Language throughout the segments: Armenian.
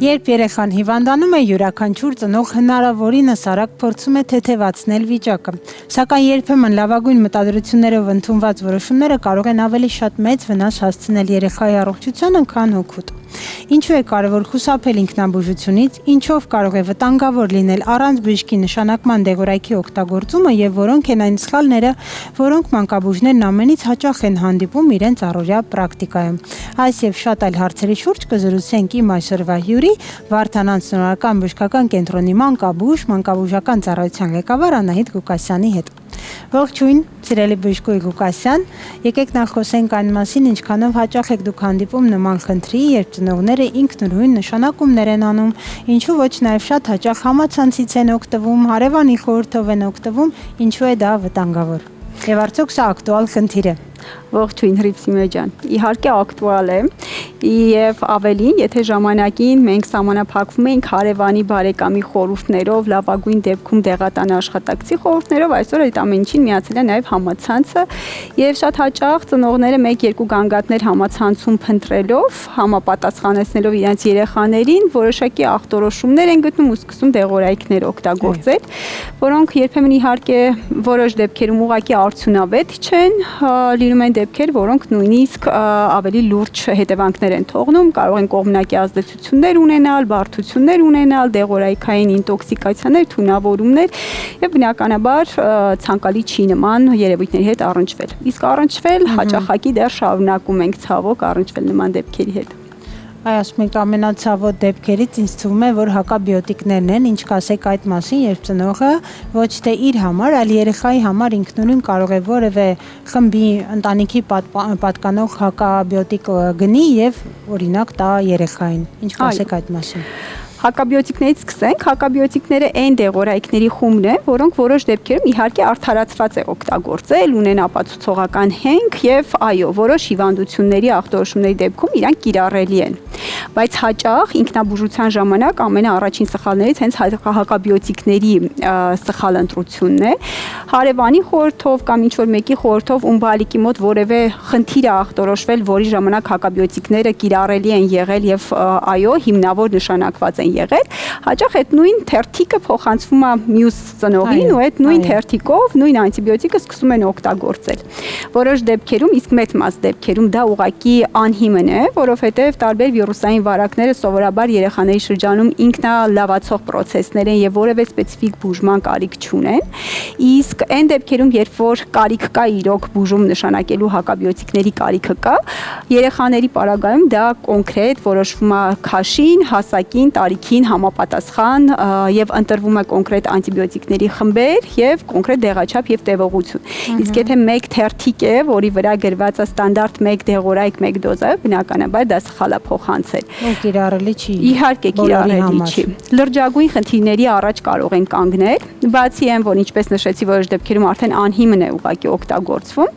Երբ երեխան հիվանդանում է, յուրաքանչյուր ծնող հնարավորինս արագ փորձում է թեթևացնել վիճակը, սակայն երբեմն լավագույն մտադրություններով ընդունված որոշումները կարող են ավելի շատ մեծ վնաս հասցնել երեխայի առողջությանը, քան հոգուտ։ Ինչու է կարևոր խուսափել ինքնաբուժությունից, ինչով կարող է վտանգավոր լինել առանց բժշկի նշանակման դեղորայքի օգտագործումը եւ որոնք են այն սխալները, որոնք մանկաբույժներն ամենից հաճախ են հանդիպում իրենց առօրյա պրակտիկայում։ Այս եւ շատ այլ հարցերի շուրջ կզրուցենք իմ այսօրվա հյուրի Վարդան անձնորոշական բժշկական կենտրոնի մանկաբուժական ծառայության ղեկավար Անահիտ Ղուկասյանի հետ։ Ողջույն, սիրելի բժշկուհի Ղուկասյան, եկեք նախ խոսենք այն մասին, ինչքանով հաճախ եք դուք հանդիպում նման խնդրի, երբ ծնողները ինքնուրույն նշանակումներ են անում, ինչու ոչ նաև շատ հաճախ համացանցից են օգտվում, հարևանի խորհրդով են օգտվում, ինչու է դա վտանգավոր։ Եվ արդյոք սա ակտուալ խնդիր է։ Ողջույն Հրիփսիմե ջան, իհարկե ակտուալ է եւ ավելին, եթե ժամանակին մենք սահմանափակվում էինք հարևանի բարեկամի խորհուրդներով, լավագույն դեպքում դեղատան աշխատակցի խորհուրդներով, այսօր այդ ամեն ինչին միացել է նաեւ համացանցը եւ շատ հաճախ ծնողները 1-2 գանգատներ համացանցում փնտրելով, համապատասխանեցնելով իրենց երեխաներին, որոշակի ախտորոշումներ են գտնում ու սկսում դեղորայքներ օգտագործել, որոնք երբեմն իհարկե որոշ դեպքերում ուղղակի արդյունավետ չեն, լինում են դեպքեր, որոնք նույնիսկ ավելի լուրջ հետևանքներ են թողնում, կարող են կողմնակի ազդեցություններ ունենալ, բարդություններ ունենալ, դեղորայքային ինտոքսիկացիաներ, թունավորումներ եւ բնականաբար ցանկալի չի նման երևույթների հետ առնչվել։ Իսկ առնչվել հաճախակի դեռ շարունակում ենք ցավոք առնչվել նման դեպքերի հետ։ Ասում եք ամենացավոտ դեպքերից ինձ թվում է, որ հակաբիոտիկներն են, ինչ կասեք այդ մասին, երբ ծնողը ոչ թե իր համար, այլ երեխայի համար ինքնուրույն կարող է որևէ խմբի ընտանիքի պատկանող հակաբիոտիկ գնի եւ օրինակ տա երեխային։ Ինչ կասեք այդ մասին։ Հակաբիոտիկներից սկսենք, հակաբիոտիկները այն դեղորայքների խումբն է, որոնք որոշ դեպքերում իհարկե արդարացված է օգտագործել, ունեն ապացուցողական հենք եւ այո, որոշ հիվանդությունների ախտորոշումների դեպքում իրանք կիրառելի են։ Բայց հաճախ ինքնաբուժության ժամանակ ամենաառաջին սխալներից հենց հակաբիոտիկների սխալ ընտրությունն է։ Հարևանի խորհրդով կամ ինչ-որ մեկի խորհրդով ում բալիկի մոտ որևէ խնդիր է ախտորոշվել, որի ժամանակ հակաբիոտիկները կիրառելի են եղել եւ այո, հիմնավոր նշանակված են եղել, հաճախ այդ նույն թերթիկը փոխանցվում է մյուս ծնողին ու այդ նույն թերթիկով նույն անտիբիոտիկը սկսում են օգտագործել։ Որոշ դեպքերում, իսկ մեծ մաս դեպքերում դա ուղղակի անհիմն է, որովհետև տարբեր վիրուսային վարակները սովորաբար երեխաների շրջանում ինքնալավացող պրոցեսներ են եւ որևէ սպეციფიկ բուժման կարիք չունեն։ Իսկ այն դեպքերում, երբ որ կարիք կա իրոք բուժում նշանակելու հակաբիոտիկների կարիքը կա, երեխաների պարագայում դա կոնկրետ որոշվում է քաշին, հասակին, տարիքին համապատասխան եւ ընտրվում է կոնկրետ անտիբիոտիկների խմբեր եւ կոնկրետ դեղաչափ եւ տևողություն։ Իսկ եթե մեկ թերթիկ է, որի վրա գրված է ստանդարտ 1 դեղորայք 1 դոզայով, բնականաբար դա սխալ է փոխանցել։ Ու կիրառելի չի։ Իհարկե կիրառելի չի։ Լրջագույն խնդիրների առաջ կարող են կանգնել, բացի այն, որ ինչպես նշեցի, որոշ դեպքերում արդեն անհիմն է ուղղակի օգտագործվում։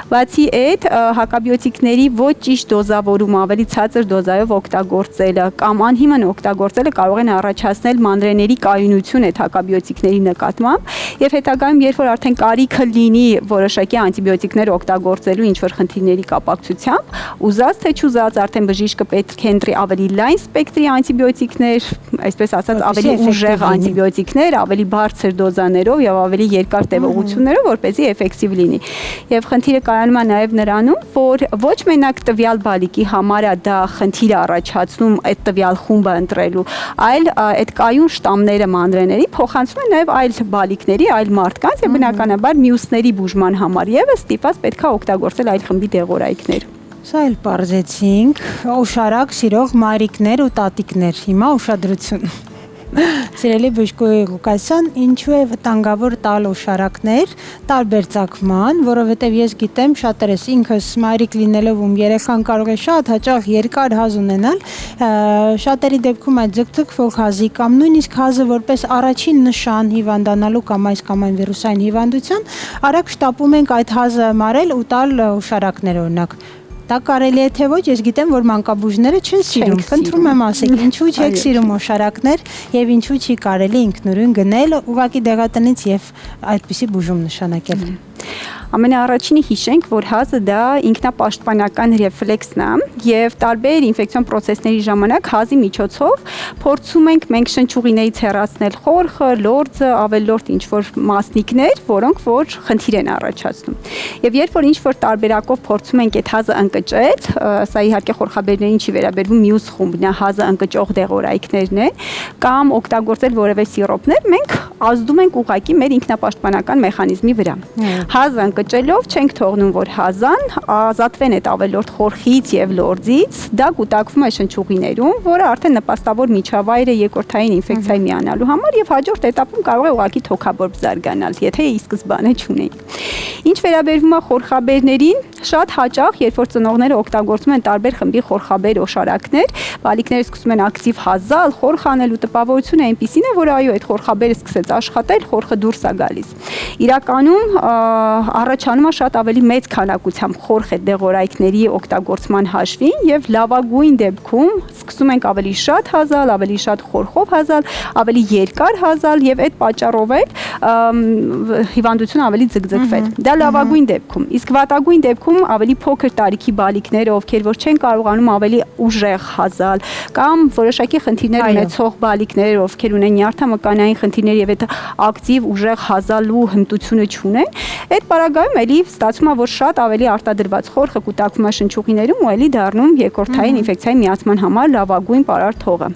Բացի այդ, հակաբիոտիկների ոչ ճիշտ դոզավորում, ավելի ցածր դոզայով օգտագործելը կամ անհիմն օգտագործելը կարող են առաջացնել մանրէների կայունություն այդ հակաբիոտիկների նկատմամբ եւ հետագայում, երբ որ արդեն կարիքը լինի որոշակի անտիբիոտիկներ օգտագործելու ինչ-որ խնդիրների կապակցությամբ, ուզած թե չուզած արդեն բժիշկը պետք է ընտրի ավելի լայն սպեկտրի անտիբիոտիկներ, այսպես ասած ավելի ուժեղ անտիբիոտիկներ, ավելի բարձր դոզաներով եւ ավելի երկար տևողություններով, որպեսզի էֆեկտիվ լինի։ Եվ խնդիրը կայանում է նաեւ նրանում, որ ոչ մենակ տվյալ բալիկի համար է դա խնդիր առաջացնում այդ տվյալ խումբը ընտրելու, այլ այդ կայուն շտամները մանրէների փոխանցվում են նաեւ այլ բալիկների, այլ մարդկանց եւ բնականաբար մյուսների բուժման համար եւս ստիպված պետքա օգտագործել այլ խմբի դեղորայքներ։ Սա էլ պարզեցինք, ուշարակ սիրող մայրիկներ ու տատիկներ, հիմա ուշադրություն։ Սիրելի բժշկուհի Ղուկասյան, ինչու է վտանգավոր տալ ուշարակներ տարբեր ծագման, որովհետև ես գիտեմ շատերս ինքս մայրիկ լինելով ում երեխան կարող է շատ հաճախ երկար հազ ունենալ, շատերի դեպքում այդ ձգձգվող հազի կամ նույնիսկ հազը որպես առաջին նշան հիվանդանալու կամ այս կամ այն վիրուսային հիվանդության, արագ շտապում ենք այդ հազը մարել ու տալ ուշարակներ օրինակ։ Դա կարելի է թե ոչ, ես գիտեմ, որ մանկաբույժները չեն սիրում, խնդրում եմ ասեք, ինչու չեք սիրում օշարակներ եւ ինչու չի կարելի ինքնուրույն գնել ուղղակի դեղատնից եւ այդպիսի բուժում նշանակել։ Ամենաառաջինը հիշենք, որ հազը դա ինքնապաշտպանական ռեֆլեքսն է եւ տարբեր ինֆեկցիոն process-ների ժամանակ հազի միջոցով փորձում ենք մենք շնչուղիներից հեռացնել խորխը, լորձը, ավելորդ ինչ-որ մասնիկներ, որոնք որ խնդիր են առաջացնում։ Եվ երբ որ ինչ-որ տարբերակով փորձում ենք այդ հազը ընկճել, սա իհարկե խորխաբերներին չի վերաբերվում, մյուս խումբն է, հազը ընկճող դեղորայքներն են, կամ օգտագործել որևէ սիրոպներ, մենք ազդում ենք ուղղակի մեր ինքնապաշտպանական մեխանիզմի վրա։ Հազը ընկճելով չենք թողնում, որ հազան ազատվեն այդ ավելորդ խորխից եւ լորձից, դա կուտակվում է շնչուղիներում, որը արդեն նպաստավոր միջավայր է երկրորդային ինֆեկցիայի միանալու համար եւ հաջորդ этаպում կարող է ուղղակի թոքաբորբ զարգանալ, եթե ի սկզբանե չունենք։ Ինչ վերաբերվում է խորխաբերներին, շատ հաճախ, երբ որ ծնողները օգտագործում են տարբեր խմբի խորխաբեր օշարակներ, բալիկները սկսում են ակտիվ հազալ, խորխ անել ու տպավորությունը այնպիսին է, որ այո, այդ խորխաբերը սկսեց աշխատել, խորխը դուրս է գալիս։ Իրականում առաջանում է շատ ավելի մեծ քանակությամբ խորխ այդ դեղորայքների օգտագործման հաշվին եւ լավագույն դեպքում սկսում ենք ավելի շատ հազալ, ավելի շատ խորխով հազալ, ավելի երկար հազալ եւ այդ պատճառով էլ հիվանդությունը ավելի ձգձգվել։ Դա լավագույն դեպքում, իսկ վատագույն դեպքում ավելի փոքր տարիքի բալիկները, ովքեր որ չեն կարողանում ավելի ուժեղ հազալ, կամ որոշակի խնդիրներ ունեցող բալիկներ, ովքեր ունեն նյարդամկանային խնդիրներ եւ այդ ակտիվ ուժեղ հազալու հմտությունը չունեն, այդ պարագայում էլի ստացվում է, որ շատ ավելի արտադրված խորխը կուտակվում է շնչուղիներում ու էլի դառնում երկրորդային ինֆեկցիայի միացման համար լավագույն պարարտ հողը։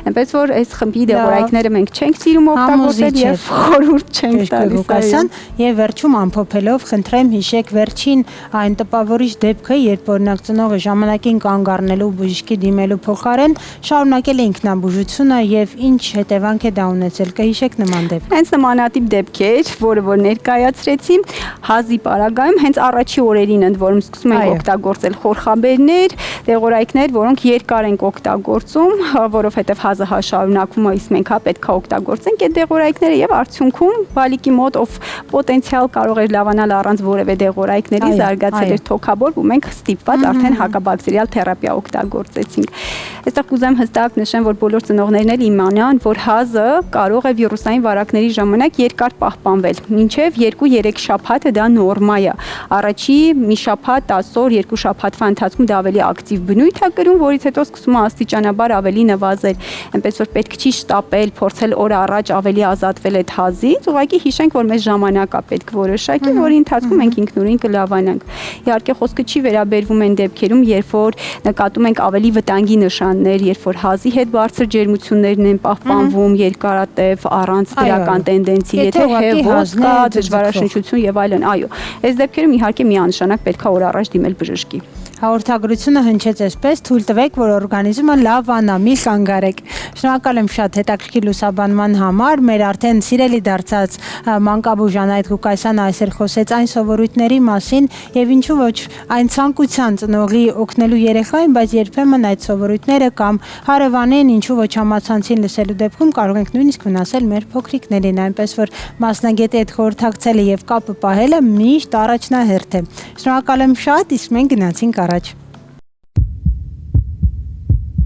Այնպես որ այս խմբի դեղորայքները մենք չենք սիրում օգտագործել եւ խորհուրդ չենք տալիս։ Եվ վերջում ամփոփելով խնդրեմ հիշեք վերջին այն տպավորիչ դեպքը, երբ օրինակ ծնողը ժամանակին կանգ առնելու բժշկի դիմելու փոխարեն շարունակել է ինքնաբուժությունը եւ ինչ հետևանք է դա ունեցել, կհիշեք նման դեպք։ Հենց նմանատիպ դեպքեր, որ ներկայացրեցի, հազի պարագայում հենց առաջի օրերին ընդ որում սկսում ենք օգտագործել խորխաբերներ, դեղորայքներ, որոնք երկար ենք օգտագործում, որովհետեւ հազը շարունակվում է, իսկ մենք պետք է օգտագործենք այդ դեղորայքները եւ արդյունքում բալիկի մոտ ով պոտենցիալ կարող էր լավանալ առանց որևէ դեղորայքների զարգացել էր թոքաբորբ ու մենք ստիպված արդեն հակաբակտերիալ թերապիա օգտագործեցինք։ Այստեղ կուզեմ հստակ նշեմ, որ բոլոր ծնողներն էլ իմանան, որ հազը կարող է վիրուսային վարակների ժամանակ երկար պահպանվել, մինչև 2-3 շաբաթ դա նորմա է։ Առաջի մի շաբաթ, 10 օր, 2 շաբաթվա ընթացքում դա ավելի ակտիվ բնույթ է կրում, որից հետո սկսում է աստիճանաբար ավելի նվազել։ Այնպես որ պետք չի շտապել, փորձել օր առաջ ավելի ազատվել այդ հազից, ուղղակի հիշենք, որ մեզ ժամանակ է պետք որոշակի, որի ընթացքում մենք ինքնուրույն կլավանանք։ Իհարկե խոսքը չի վերաբերվում այն դեպքերում, երբ որ նկատում ենք ավելի վտանգի նշաններ, երբ որ հազի հետ բարձր ջերմություններն են պահպանվում, երկարատև, առանց դրական տենդենսի, եթե հեվոց կա, դժվարաշնչություն եւ այլն, այո, այս դեպքերում իհարկե միանշանակ պետք է օր առաջ դիմել բժշկի։ Հաղորդագրությունը հնչեց այսպես, թույլ տվեք, որ օրգանիզմը լավանա, մի խանգարեք։ Շնորհակալ եմ շատ հետաքրքիր լուսաբանման համար։ Մեր արդեն սիրելի դարձած մանկաբույժ Անահիտ Ղուկասյանը այսօր խոսեց այն սովորույթների մասին եւ ինչու ոչ այն ցանկության ծնողի օգնելու երեխային, բայց երբեմն այդ սովորույթները կամ հարևանին, ինչու ոչ համացանցին լսելու դեպքում կարող ենք նույնիսկ վնասել մեր փոքրիկներին, այնպես որ մասնագետի հետ խորհրդակցելը եւ կապը պահելը միշտ առաջնահերթ է։ Շնորհակալ եմ շատ, իսկ մենք գնացինք առաջ։